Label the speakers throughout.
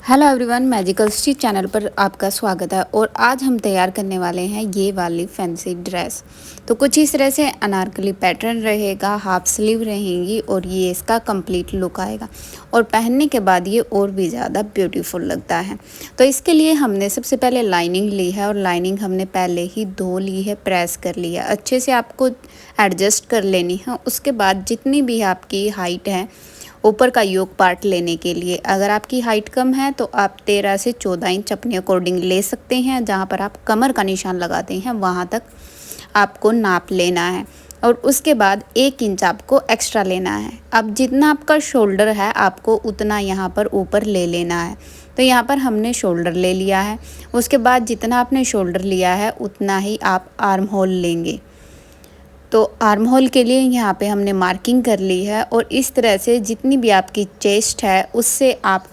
Speaker 1: Hello everyone, magical stitch channel पर आपका स्वागत है। और आज हम तैयार करने वाले हैं ये वाली फैंसी ड्रेस। तो कुछ इस तरह से अनारकली पैटर्न रहेगा, हाफ स्लीव रहेंगी और ये इसका कंप्लीट लुक आएगा और पहनने के बाद ये और भी ज़्यादा ब्यूटीफुल लगता है। तो इसके लिए हमने सबसे पहले लाइनिंग ली है और लाइनिंग हमने पहले ही धो ली है, प्रेस कर लिया, अच्छे से आपको एडजस्ट कर लेनी है। उसके बाद जितनी भी आपकी हाइट है ऊपर का योक पार्ट लेने के लिए, अगर आपकी हाइट कम है तो आप 13 से 14 इंच अपने अकॉर्डिंग ले सकते हैं। जहाँ पर आप कमर का निशान लगाते हैं वहाँ तक आपको नाप लेना है और उसके बाद 1 इंच आपको एक्स्ट्रा लेना है। अब जितना आपका शोल्डर है आपको उतना यहाँ पर ऊपर ले लेना है। तो यहाँ पर हमने शोल्डर ले लिया है। उसके बाद जितना आपने शोल्डर लिया है उतना ही आप आर्म होल लेंगे। तो आर्म होल के लिए यहाँ पे हमने मार्किंग कर ली है और इस तरह से जितनी भी आपकी चेस्ट है उससे आप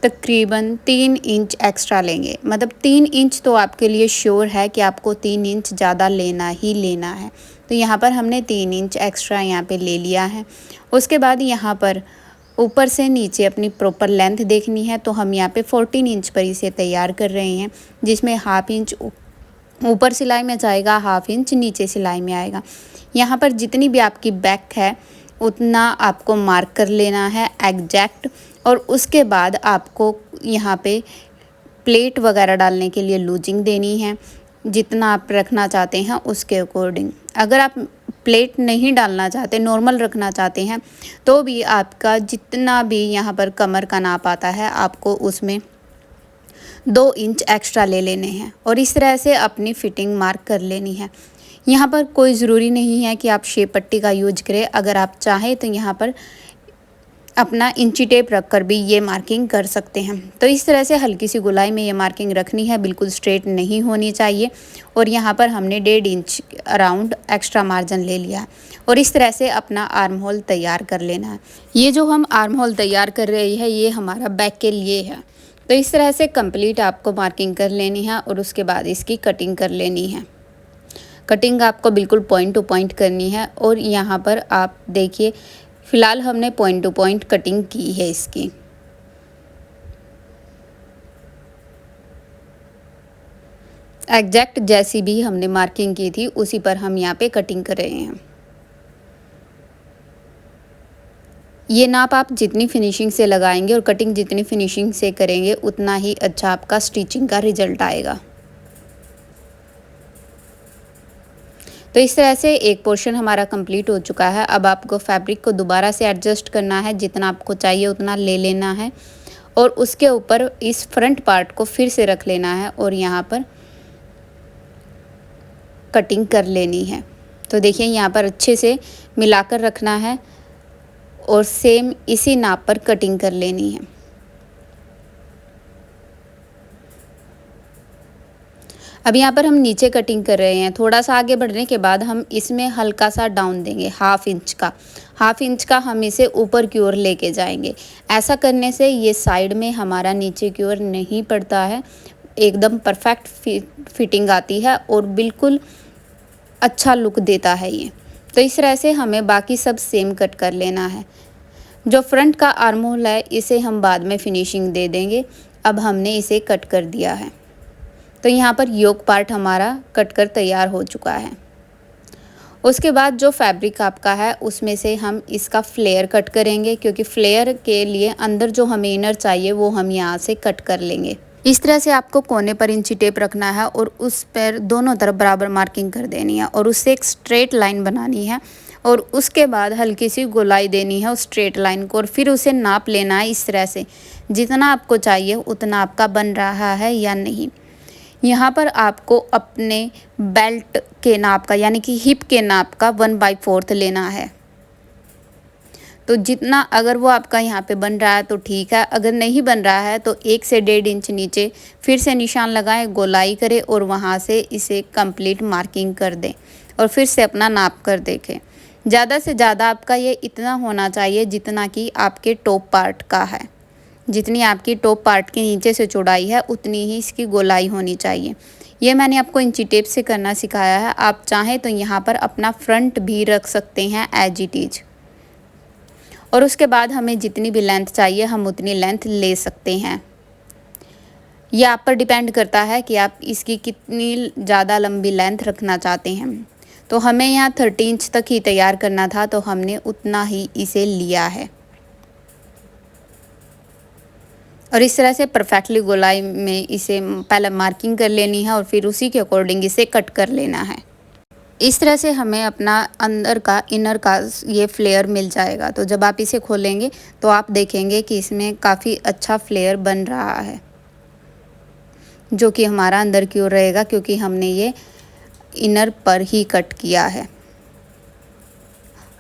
Speaker 1: तकरीबन 3 इंच एक्स्ट्रा लेंगे। मतलब 3 इंच तो आपके लिए श्योर है कि आपको 3 इंच ज़्यादा लेना ही लेना है। तो यहाँ पर हमने 3 इंच एक्स्ट्रा यहाँ पे ले लिया है। उसके बाद यहाँ पर ऊपर से नीचे अपनी प्रॉपर लेंथ देखनी है। तो हम यहाँ पे 14 इंच पर इसे तैयार कर रहे हैं, जिसमें हाफ इंच ऊपर सिलाई में जाएगा, हाफ इंच नीचे सिलाई में आएगा। यहाँ पर जितनी भी आपकी बैक है उतना आपको मार्क कर लेना है एग्जैक्ट। और उसके बाद आपको यहाँ पे प्लेट वगैरह डालने के लिए लूजिंग देनी है, जितना आप रखना चाहते हैं उसके अकॉर्डिंग। अगर आप प्लेट नहीं डालना चाहते, नॉर्मल रखना चाहते हैं, तो भी आपका जितना भी यहाँ पर कमर का नाप आता है आपको उसमें 2 इंच एक्स्ट्रा ले लेने हैं और इस तरह से अपनी फिटिंग मार्क कर लेनी है। यहाँ पर कोई ज़रूरी नहीं है कि आप शेप पट्टी का यूज करें। अगर आप चाहें तो यहाँ पर अपना इंची टेप रखकर भी ये मार्किंग कर सकते हैं। तो इस तरह से हल्की सी गोलाई में ये मार्किंग रखनी है, बिल्कुल स्ट्रेट नहीं होनी चाहिए। और यहाँ पर हमने 1.5 इंच अराउंड एक्स्ट्रा मार्जिन ले लिया है और इस तरह से अपना आर्म होल तैयार कर लेना है। ये जो हम आर्म होल तैयार कर रहे हैं ये हमारा बैक के लिए है। तो इस तरह से कंप्लीट आपको मार्किंग कर लेनी है और उसके बाद इसकी कटिंग कर लेनी है। कटिंग आपको बिल्कुल पॉइंट टू पॉइंट करनी है। और यहाँ पर आप देखिए, फ़िलहाल हमने पॉइंट टू पॉइंट कटिंग की है इसकी। एग्जैक्ट जैसी भी हमने मार्किंग की थी उसी पर हम यहाँ पे कटिंग कर रहे हैं। ये नाप आप जितनी फिनिशिंग से लगाएंगे और कटिंग जितनी फिनिशिंग से करेंगे उतना ही अच्छा आपका स्टिचिंग का रिजल्ट आएगा। तो इस तरह से एक पोर्शन हमारा कंप्लीट हो चुका है। अब आपको फैब्रिक को दोबारा से एडजस्ट करना है, जितना आपको चाहिए उतना ले लेना है और उसके ऊपर इस फ्रंट पार्ट को फिर से रख लेना है और यहाँ पर कटिंग कर लेनी है। तो देखिए यहाँ पर अच्छे से मिलाकर रखना है और सेम इसी नाप पर कटिंग कर लेनी है। अब यहाँ पर हम नीचे कटिंग कर रहे हैं। थोड़ा सा आगे बढ़ने के बाद हम इसमें हल्का सा डाउन देंगे, हाफ इंच का हम इसे ऊपर की ओर लेके जाएंगे। ऐसा करने से ये साइड में हमारा नीचे की ओर नहीं पड़ता है, एकदम परफेक्ट फिटिंग आती है और बिल्कुल अच्छा लुक देता है ये। तो इस तरह से हमें बाकी सब सेम कट कर लेना है। जो फ्रंट का आर्म होल है इसे हम बाद में फिनिशिंग दे देंगे। अब हमने इसे कट कर दिया है। तो यहाँ पर योक पार्ट हमारा कट कर तैयार हो चुका है। उसके बाद जो फैब्रिक आपका है उसमें से हम इसका फ्लेयर कट करेंगे, क्योंकि फ्लेयर के लिए अंदर जो हमें इनर चाहिए वो हम यहाँ से कट कर लेंगे। इस तरह से आपको कोने पर इंची टेप रखना है और उस पर दोनों तरफ बराबर मार्किंग कर देनी है और उससे एक स्ट्रेट लाइन बनानी है और उसके बाद हल्की सी गोलाई देनी है उस स्ट्रेट लाइन को और फिर उसे नाप लेना है इस तरह से, जितना आपको चाहिए उतना आपका बन रहा है या नहीं। यहाँ पर आपको अपने बेल्ट के नाप का यानी कि हिप के नाप का 1/4 लेना है। तो जितना अगर वो आपका यहाँ पे बन रहा है तो ठीक है, अगर नहीं बन रहा है तो 1 से 1.5 इंच नीचे फिर से निशान लगाएं, गोलाई करें और वहाँ से इसे कंप्लीट मार्किंग कर दें और फिर से अपना नाप कर देखें। ज़्यादा से ज़्यादा आपका ये इतना होना चाहिए जितना कि आपके टॉप पार्ट का है। जितनी आपकी टॉप पार्ट के नीचे से चौड़ाई है उतनी ही इसकी गोलाई होनी चाहिए। ये मैंने आपको इंची टेप से करना सिखाया है। आप चाहें तो यहाँ पर अपना फ्रंट भी रख सकते हैं एज इट इज़। और उसके बाद हमें जितनी भी लेंथ चाहिए हम उतनी लेंथ ले सकते हैं। ये आप पर डिपेंड करता है कि आप इसकी कितनी ज़्यादा लंबी लेंथ रखना चाहते हैं। तो हमें यहाँ 30 इंच तक ही तैयार करना था, तो हमने उतना ही इसे लिया है और इस तरह से परफेक्टली गोलाई में इसे पहले मार्किंग कर लेनी है और फिर उसी के अकॉर्डिंग इसे कट कर लेना है। इस तरह से हमें अपना अंदर का इनर का ये फ्लेयर मिल जाएगा। तो जब आप इसे खोलेंगे तो आप देखेंगे कि इसमें काफ़ी अच्छा फ्लेयर बन रहा है, जो कि हमारा अंदर की ओर रहेगा, क्योंकि हमने ये इनर पर ही कट किया है।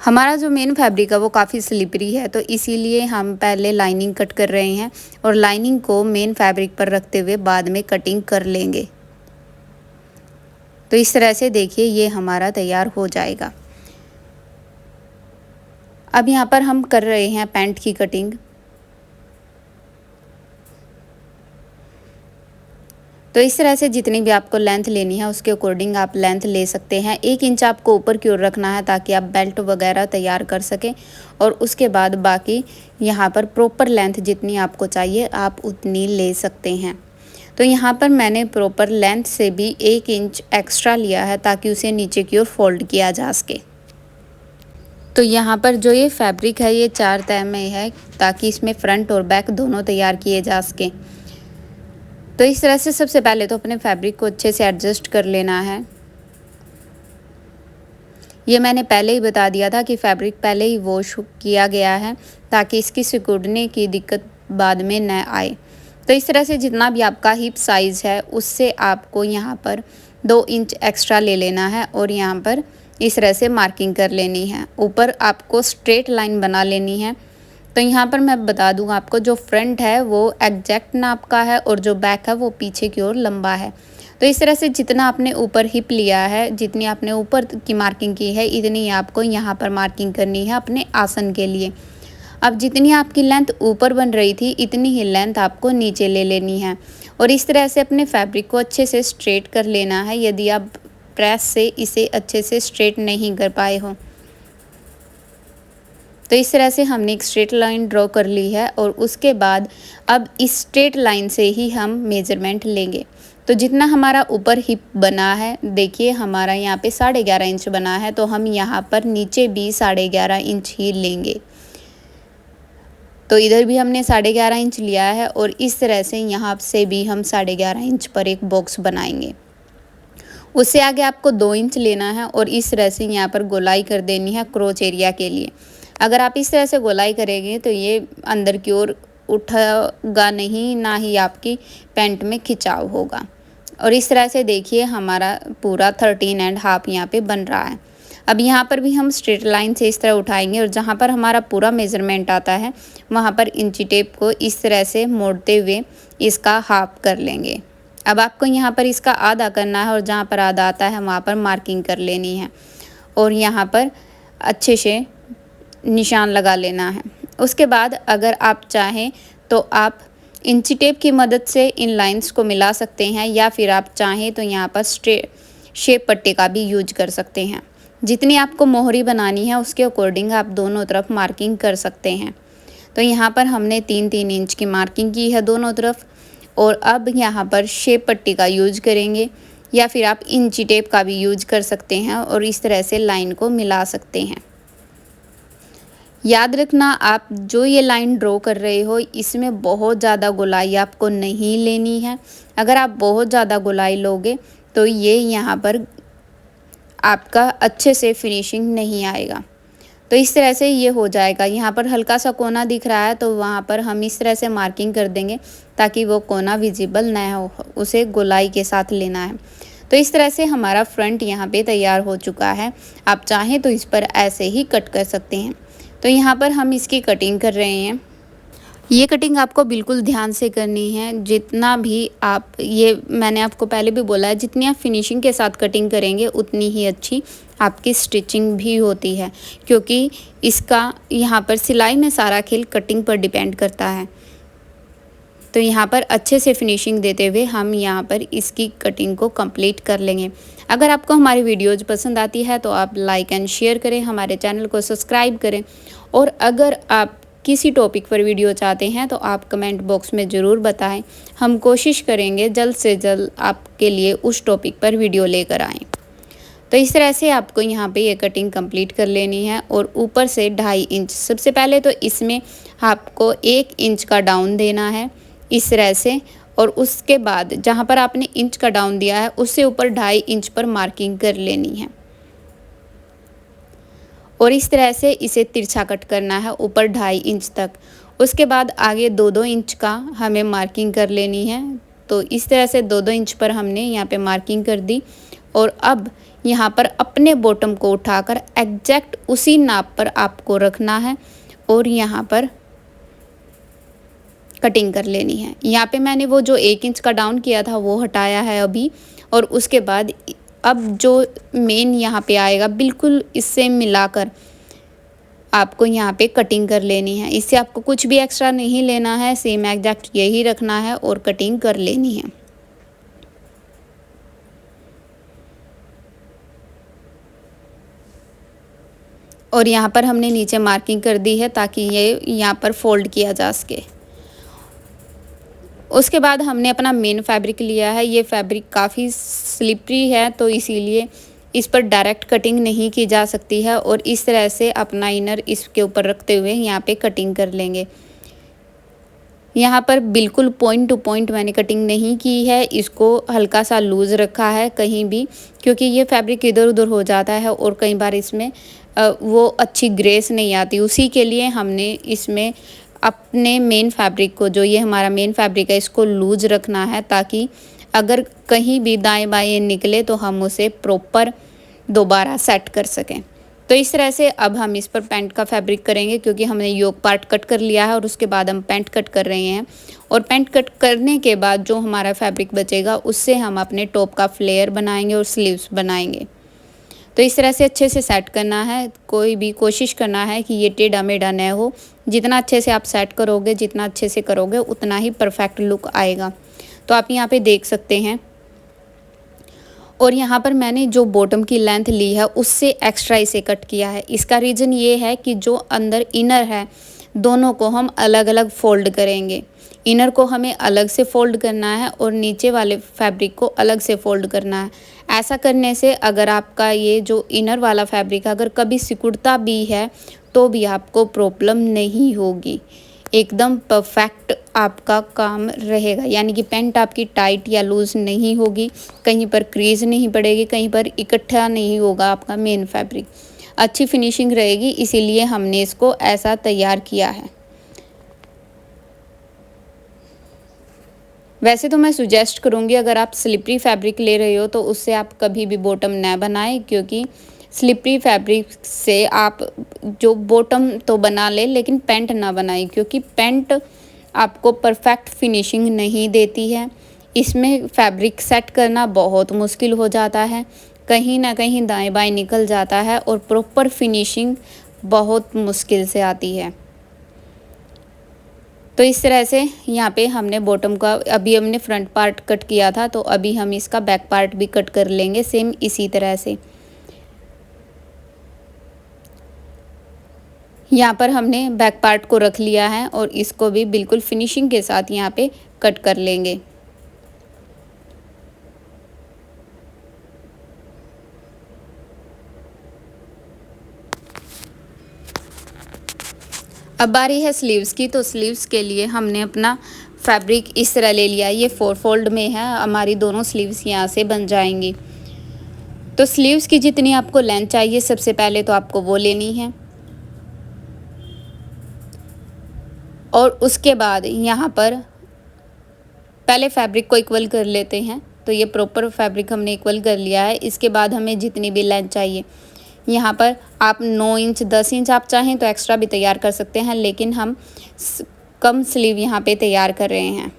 Speaker 1: हमारा जो मेन फैब्रिक है वो काफ़ी स्लिपरी है, तो इसीलिए हम पहले लाइनिंग कट कर रहे हैं और लाइनिंग को मेन फैब्रिक पर रखते हुए बाद में कटिंग कर लेंगे। तो इस तरह से देखिए ये हमारा तैयार हो जाएगा। अब यहाँ पर हम कर रहे हैं पैंट की कटिंग। तो इस तरह से जितनी भी आपको लेंथ लेनी है उसके अकॉर्डिंग आप लेंथ ले सकते हैं। 1 इंच आपको ऊपर की ओर रखना है ताकि आप बेल्ट वगैरह तैयार कर सकें, और उसके बाद बाकी यहाँ पर प्रॉपर लेंथ जितनी आपको चाहिए आप उतनी ले सकते हैं। तो यहाँ पर मैंने प्रॉपर लेंथ से भी 1 इंच एक्स्ट्रा लिया है ताकि उसे नीचे की ओर फोल्ड किया जा सके। तो यहाँ पर जो ये फैब्रिक है ये 4 तह में है ताकि इसमें फ्रंट और बैक दोनों तैयार किए जा सकें। तो इस तरह से सबसे पहले तो अपने फैब्रिक को अच्छे से एडजस्ट कर लेना है। ये मैंने पहले ही बता दिया था कि फैब्रिक पहले ही वॉश किया गया है ताकि इसकी सिकुड़ने की दिक्कत बाद में न आए। तो इस तरह से जितना भी आपका हिप साइज़ है उससे आपको यहाँ पर 2 इंच एक्स्ट्रा ले लेना है और यहाँ पर इस तरह से मार्किंग कर लेनी है। ऊपर आपको स्ट्रेट लाइन बना लेनी है। तो यहाँ पर मैं बता दूँ आपको, जो फ्रंट है वो एग्जैक्ट नाप का है और जो बैक है वो पीछे की ओर लंबा है। तो इस तरह से जितना आपने ऊपर हिप लिया है, जितनी आपने ऊपर की मार्किंग की है, इतनी आपको यहाँ पर मार्किंग करनी है अपने आसन के लिए। अब जितनी आपकी लेंथ ऊपर बन रही थी इतनी ही लेंथ आपको नीचे ले लेनी है और इस तरह से अपने फैब्रिक को अच्छे से स्ट्रेट कर लेना है यदि आप प्रेस से इसे अच्छे से स्ट्रेट नहीं कर पाए हो। तो इस तरह से हमने एक स्ट्रेट लाइन ड्रॉ कर ली है और उसके बाद अब इस स्ट्रेट लाइन से ही हम मेज़रमेंट लेंगे। तो जितना हमारा ऊपर हिप बना है, देखिए हमारा यहाँ पे 11.5 इंच बना है, तो हम यहाँ पर नीचे भी 11.5 इंच ही लेंगे। तो इधर भी हमने 11.5 इंच लिया है और इस तरह से यहाँ से भी हम 11.5 इंच पर एक बॉक्स बनाएंगे। उससे आगे आपको 2 इंच लेना है और इस तरह से यहाँ पर गोलाई कर देनी है क्रोच एरिया के लिए। अगर आप इस तरह से गोलाई करेंगे तो ये अंदर की ओर उठेगा नहीं, ना ही आपकी पैंट में खिंचाव होगा। और इस तरह से देखिए हमारा पूरा 13.5 यहाँ पे बन रहा है। अब यहाँ पर भी हम स्ट्रेट लाइन से इस तरह उठाएंगे और जहाँ पर हमारा पूरा मेज़रमेंट आता है वहाँ पर इंची टेप को इस तरह से मोड़ते हुए इसका हाफ कर लेंगे। अब आपको यहाँ पर इसका आधा करना है और जहाँ पर आधा आता है वहाँ पर मार्किंग कर लेनी है और यहाँ पर अच्छे से निशान लगा लेना है। उसके बाद अगर आप चाहें तो आप इंची टेप की मदद से इन लाइंस को मिला सकते हैं या फिर आप चाहें तो यहाँ पर शेप पट्टी का भी यूज कर सकते हैं। जितनी आपको मोहरी बनानी है उसके अकॉर्डिंग आप दोनों तरफ मार्किंग कर सकते हैं। तो यहाँ पर हमने 3-3 इंच की मार्किंग की है दोनों तरफ और अब यहाँ पर शेप पट्टी का यूज करेंगे या फिर आप इंची टेप का भी यूज कर सकते हैं और इस तरह से लाइन को मिला सकते हैं। याद रखना, आप जो ये लाइन ड्रॉ कर रहे हो इसमें बहुत ज़्यादा गोलाई आपको नहीं लेनी है। अगर आप बहुत ज़्यादा गोलाई लोगे तो ये यहाँ पर आपका अच्छे से फिनिशिंग नहीं आएगा। तो इस तरह से ये हो जाएगा। यहाँ पर हल्का सा कोना दिख रहा है तो वहाँ पर हम इस तरह से मार्किंग कर देंगे ताकि वो कोना विजिबल ना हो, उसे गोलाई के साथ लेना है। तो इस तरह से हमारा फ्रंट यहाँ पे तैयार हो चुका है। आप चाहें तो इस पर ऐसे ही कट कर सकते हैं। तो यहाँ पर हम इसकी कटिंग कर रहे हैं। ये कटिंग आपको बिल्कुल ध्यान से करनी है। जितना भी आप, ये मैंने आपको पहले भी बोला है, जितनी आप फिनिशिंग के साथ कटिंग करेंगे उतनी ही अच्छी आपकी स्टिचिंग भी होती है, क्योंकि इसका यहाँ पर सिलाई में सारा खेल कटिंग पर डिपेंड करता है। तो यहाँ पर अच्छे से फिनिशिंग देते हुए हम यहाँ पर इसकी कटिंग को कंप्लीट कर लेंगे। अगर आपको हमारी वीडियोज़ पसंद आती है तो आप लाइक एंड शेयर करें, हमारे चैनल को सब्सक्राइब करें और अगर आप किसी टॉपिक पर वीडियो चाहते हैं तो आप कमेंट बॉक्स में ज़रूर बताएं। हम कोशिश करेंगे जल्द से जल्द आपके लिए उस टॉपिक पर वीडियो लेकर आएँ। तो इस तरह से आपको यहाँ पे ये कटिंग कंप्लीट कर लेनी है और ऊपर से 2.5 इंच, सबसे पहले तो इसमें आपको 1 इंच का डाउन देना है इस तरह से, और उसके बाद जहाँ पर आपने इंच का डाउन दिया है उससे ऊपर 2.5 इंच पर मार्किंग कर लेनी है और इस तरह से इसे तिरछा कट करना है ऊपर 2.5 इंच तक। उसके बाद आगे 2-2 इंच का हमें मार्किंग कर लेनी है। तो इस तरह से 2-2 इंच पर हमने यहाँ पे मार्किंग कर दी और अब यहाँ पर अपने बॉटम को उठाकर एग्जैक्ट उसी नाप पर आपको रखना है और यहाँ पर कटिंग कर लेनी है। यहाँ पे मैंने वो जो 1 इंच का डाउन किया था वो हटाया है अभी, और उसके बाद अब जो मेन यहाँ पे आएगा बिल्कुल इससे मिलाकर आपको यहाँ पे कटिंग कर लेनी है। इससे आपको कुछ भी एक्स्ट्रा नहीं लेना है, सेम एग्जैक्ट यही रखना है और कटिंग कर लेनी है। और यहाँ पर हमने नीचे मार्किंग कर दी है ताकि ये यहाँ पर फोल्ड किया जा सके। उसके बाद हमने अपना मेन फैब्रिक लिया है। ये फैब्रिक काफ़ी स्लिपरी है तो इसीलिए इस पर डायरेक्ट कटिंग नहीं की जा सकती है, और इस तरह से अपना इनर इसके ऊपर रखते हुए यहाँ पे कटिंग कर लेंगे। यहाँ पर बिल्कुल पॉइंट टू पॉइंट मैंने कटिंग नहीं की है, इसको हल्का सा लूज़ रखा है कहीं भी, क्योंकि ये फैब्रिक इधर उधर हो जाता है और कई बार इसमें वो अच्छी ग्रेस नहीं आती। उसी के लिए हमने इसमें अपने मेन फैब्रिक को, जो ये हमारा मेन फैब्रिक है, इसको लूज रखना है ताकि अगर कहीं भी दाएं बाएं निकले तो हम उसे प्रॉपर दोबारा सेट कर सकें। तो इस तरह से अब हम इस पर पैंट का फैब्रिक करेंगे, क्योंकि हमने योक पार्ट कट कर लिया है और उसके बाद हम पैंट कट कर रहे हैं। और पैंट कट करने के बाद जो हमारा फैब्रिक बचेगा उससे हम अपने टॉप का फ्लेयर बनाएंगे और स्लीव्स बनाएंगे। तो इस तरह से अच्छे से सेट करना है, कोई भी कोशिश करना है कि ये टेढ़ा मेढ़ा न हो। जितना अच्छे से आप सेट करोगे, जितना अच्छे से करोगे, उतना ही परफेक्ट लुक आएगा। तो आप यहाँ पे देख सकते हैं। और यहाँ पर मैंने जो बॉटम की लेंथ ली है उससे एक्स्ट्रा इसे कट किया है। इसका रीज़न ये है कि जो अंदर इनर है दोनों को हम अलग अलग फोल्ड करेंगे। इनर को हमें अलग से फोल्ड करना है और नीचे वाले फैब्रिक को अलग से फोल्ड करना है। ऐसा करने से अगर आपका ये जो इनर वाला फैब्रिक अगर कभी सिकुड़ता भी है तो भी आपको प्रॉब्लम नहीं होगी, एकदम परफेक्ट आपका काम रहेगा। यानी कि पैंट आपकी टाइट या लूज़ नहीं होगी, कहीं पर क्रीज नहीं पड़ेगी, कहीं पर इकट्ठा नहीं होगा आपका मेन फैब्रिक, अच्छी फिनिशिंग रहेगी। इसीलिए हमने इसको ऐसा तैयार किया है। वैसे तो मैं सुजेस्ट करूँगी अगर आप स्लिपरी फैब्रिक ले रहे हो तो उससे आप कभी भी बॉटम न बनाएं, क्योंकि स्लिपरी फैब्रिक से आप जो बॉटम तो बना ले लेकिन पैंट ना बनाएं, क्योंकि पैंट आपको परफेक्ट फिनिशिंग नहीं देती है। इसमें फैब्रिक सेट करना बहुत मुश्किल हो जाता है, कहीं ना कहीं दाएं बाएं निकल जाता है और प्रॉपर फिनिशिंग बहुत मुश्किल से आती है। तो इस तरह से यहाँ पे हमने बॉटम का, अभी हमने फ्रंट पार्ट कट किया था तो अभी हम इसका बैक पार्ट भी कट कर लेंगे सेम इसी तरह से। यहाँ पर हमने बैक पार्ट को रख लिया है और इसको भी बिल्कुल फिनिशिंग के साथ यहाँ पे कट कर लेंगे। अब बारी है स्लीव्स की। तो स्लीव्स के लिए हमने अपना फैब्रिक इस तरह ले लिया, ये 4 फोल्ड में है, हमारी दोनों स्लीव्स यहाँ से बन जाएंगी। तो स्लीव्स की जितनी आपको लेंथ चाहिए सबसे पहले तो आपको वो लेनी है, और उसके बाद यहाँ पर पहले फैब्रिक को इक्वल कर लेते हैं। तो ये प्रॉपर फैब्रिक हमने इक्वल कर लिया है। इसके बाद हमें जितनी भी लेंथ चाहिए, यहाँ पर आप 9 इंच 10 इंच आप चाहें तो एक्स्ट्रा भी तैयार कर सकते हैं, लेकिन हम कम स्लीव यहाँ पे तैयार कर रहे हैं।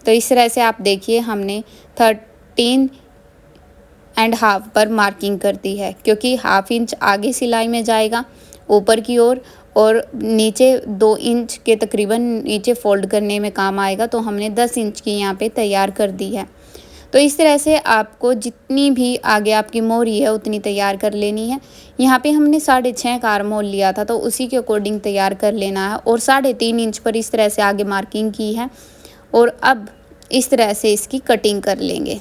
Speaker 1: तो इस तरह से आप देखिए हमने 13.5 पर मार्किंग कर दी है, क्योंकि ½ इंच आगे सिलाई में जाएगा ऊपर की ओर और नीचे 2 इंच के तकरीबन नीचे फोल्ड करने में काम आएगा। तो हमने 10 इंच की यहाँ पे तैयार कर दी है। तो इस तरह से आपको जितनी भी आगे आपकी मोहरी है उतनी तैयार कर लेनी है। यहाँ पे हमने 6.5 का आर्म लिया था, तो उसी के अकॉर्डिंग तैयार कर लेना है और 3.5 इंच पर इस तरह से आगे मार्किंग की है और अब इस तरह से इसकी कटिंग कर लेंगे।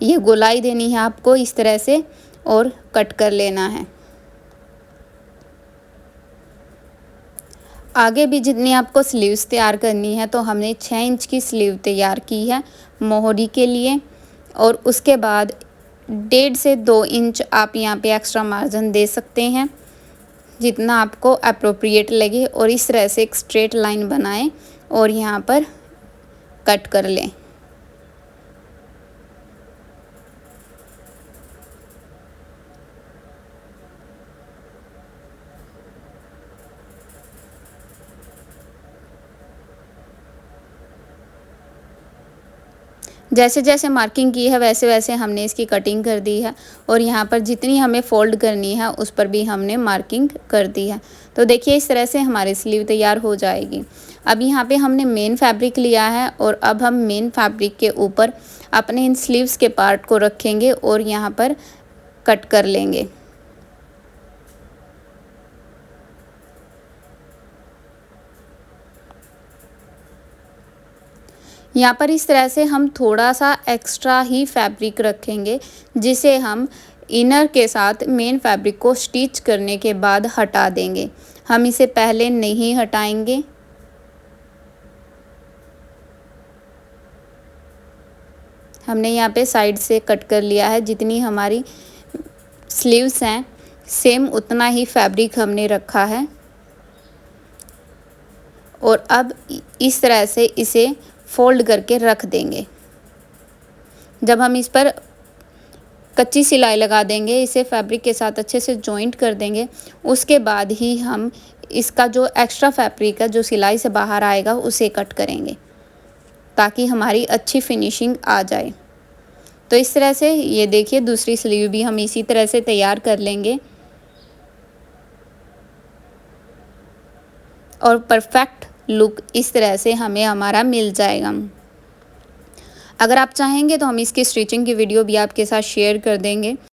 Speaker 1: ये गोलाई देनी है आपको इस तरह से और कट कर लेना है। आगे भी जितनी आपको स्लीव्स तैयार करनी है, तो हमने 6 इंच की स्लीव तैयार की है मोहरी के लिए और उसके बाद 1.5 से 2 इंच आप यहाँ पे एक्स्ट्रा मार्जिन दे सकते हैं, जितना आपको अप्रोप्रिएट लगे, और इस तरह से एक स्ट्रेट लाइन बनाएं और यहाँ पर कट कर लें। जैसे जैसे मार्किंग की है वैसे वैसे हमने इसकी कटिंग कर दी है और यहाँ पर जितनी हमें फ़ोल्ड करनी है उस पर भी हमने मार्किंग कर दी है। तो देखिए इस तरह से हमारी स्लीव तैयार हो जाएगी। अब यहाँ पे हमने मेन फैब्रिक लिया है और अब हम मेन फैब्रिक के ऊपर अपने इन स्लीव्स के पार्ट को रखेंगे और यहाँ पर कट कर लेंगे। यहाँ पर इस तरह से हम थोड़ा सा एक्स्ट्रा ही फैब्रिक रखेंगे, जिसे हम इनर के साथ मेन फैब्रिक को स्टिच करने के बाद हटा देंगे। हम इसे पहले नहीं हटाएंगे। हमने यहाँ पे साइड से कट कर लिया है। जितनी हमारी स्लीव्स हैं सेम उतना ही फैब्रिक हमने रखा है और अब इस तरह से इसे फोल्ड करके रख देंगे। जब हम इस पर कच्ची सिलाई लगा देंगे, इसे फैब्रिक के साथ अच्छे से जॉइंट कर देंगे, उसके बाद ही हम इसका जो एक्स्ट्रा फैब्रिक है जो सिलाई से बाहर आएगा उसे कट करेंगे, ताकि हमारी अच्छी फिनिशिंग आ जाए। तो इस तरह से ये देखिए दूसरी स्लीव भी हम इसी तरह से तैयार कर लेंगे और परफेक्ट लुक इस तरह से हमें हमारा मिल जाएगा। अगर आप चाहेंगे तो हम इसकी स्टिचिंग की वीडियो भी आपके साथ शेयर कर देंगे।